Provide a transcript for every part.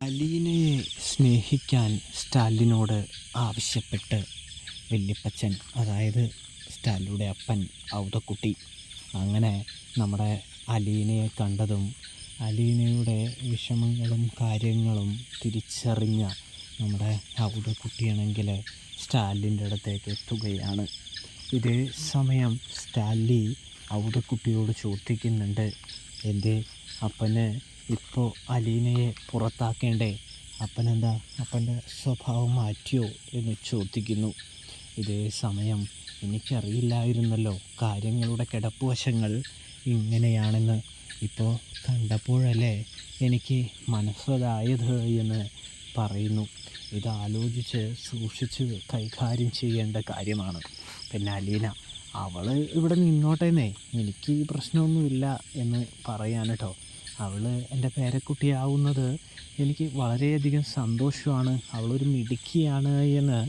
അലീനയെ സ്നേഹിക്കാൻ സ്റ്റാലിനോട് ആവശ്യപ്പെട്ട് വല്യപ്പച്ചൻ, അതായത് സ്റ്റാലിയുടെ അപ്പൻ ഔതക്കുട്ടി, അങ്ങനെ നമ്മുടെ അലീനയെ കണ്ടതും അലീനയുടെ വിഷമങ്ങളും കാര്യങ്ങളും തിരിച്ചറിഞ്ഞ നമ്മുടെ ഔതക്കുട്ടിയാണെങ്കിൽ സ്റ്റാലിൻ്റെ അടുത്തേക്ക് എത്തുകയാണ്. ഇതേ സമയം സ്റ്റാലി ഔതക്കുട്ടിയോട് ചോദിക്കുന്നുണ്ട്, എൻ്റെ അപ്പന് ഇപ്പോൾ അലീനയെ പുറത്താക്കേണ്ടേ? അപ്പനെന്താ അപ്പൻ്റെ സ്വഭാവം മാറ്റിയോ എന്ന് ചോദിക്കുന്നു. ഇതേ സമയം എനിക്കറിയില്ലായിരുന്നല്ലോ കാര്യങ്ങളുടെ കിടപ്പുവശങ്ങൾ ഇങ്ങനെയാണെന്ന്. ഇപ്പോൾ കണ്ടപ്പോഴല്ലേ എനിക്ക് മനസ്സിലായത് എന്ന് പറയുന്നു. ഇതാലോചിച്ച് സൂക്ഷിച്ച് കൈകാര്യം ചെയ്യേണ്ട കാര്യമാണ്. പിന്നെ അലീന, അവൾ ഇവിടെ നിന്നോട്ടേന്നേ, എനിക്ക് ഈ പ്രശ്നമൊന്നുമില്ല എന്ന് പറയാൻ കേട്ടോ. അവൾ എൻ്റെ പേരക്കുട്ടിയാവുന്നത് എനിക്ക് വളരെയധികം സന്തോഷമാണ്. അവളൊരു മിടുക്കിയാണ് എന്ന്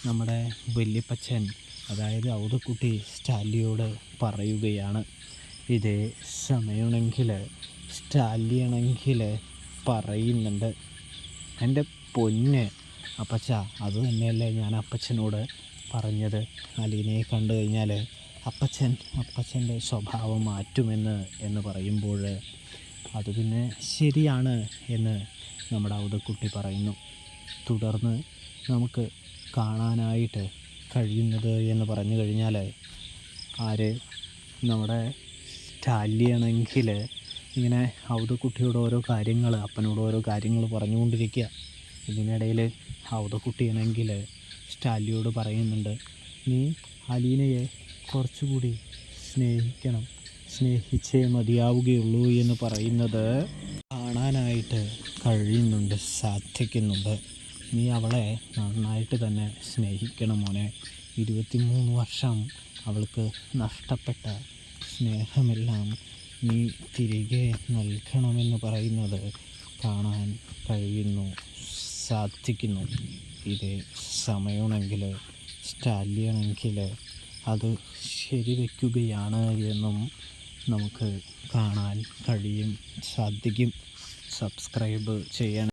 നമ്മുടെ വല്യപ്പച്ചൻ, അതായത് ഔതക്കുട്ടി സ്റ്റാലിയോട് പറയുകയാണ്. ഇതേ സമയമാണെങ്കിൽ സ്റ്റാലിയാണെങ്കിൽ പറയുന്നുണ്ട്, എൻ്റെ പൊന്ന് അപ്പച്ച, അത് ഞാൻ അപ്പച്ചനോട് പറഞ്ഞത്. അലീനയെ കണ്ടു കഴിഞ്ഞാൽ അപ്പച്ചൻ്റെ സ്വഭാവം മാറ്റുമെന്ന് പറയുമ്പോൾ അത് പിന്നെ ശരിയാണ് എന്ന് നമ്മുടെ ഔതക്കുട്ടി പറയുന്നു. തുടർന്ന് നമുക്ക് കാണാനായിട്ട് കഴിയുന്നത് എന്ന് പറഞ്ഞു കഴിഞ്ഞാൽ നമ്മുടെ സ്റ്റാലിയാണെങ്കിൽ ഇങ്ങനെ ഔതക്കുട്ടിയോട് ഓരോ കാര്യങ്ങൾ, അപ്പനോട് ഓരോ കാര്യങ്ങൾ പറഞ്ഞുകൊണ്ടിരിക്കുക. ഇതിനിടയിൽ ഔതക്കുട്ടിയാണെങ്കിൽ സ്റ്റാലിയോട് പറയുന്നുണ്ട്, നീ അലീനയെ കുറച്ചുകൂടി സ്നേഹിക്കണം, സ്നേഹിച്ചേ മതിയാവുകയുള്ളൂ എന്ന് പറയുന്നത് കാണാനായിട്ട് കഴിയുന്നുണ്ട്, സാധിക്കുന്നുണ്ട്. നീ അവളെ നന്നായിട്ട് തന്നെ സ്നേഹിക്കണം മോനെ. 23 വർഷം അവൾക്ക് നഷ്ടപ്പെട്ട സ്നേഹമെല്ലാം നീ തിരികെ നൽകണമെന്ന് പറയുന്നത് കാണാൻ കഴിയുന്നു, സാധിക്കുന്നു. ഇതേ സമയമാണെങ്കിൽ സ്റ്റാലിയാണെങ്കിൽ അത് ശരിവെക്കുകയാണ് എന്നും നമുക്ക് കാണാൻ സാധിക്കും. സബ്സ്ക്രൈബ് ചെയ്യണം.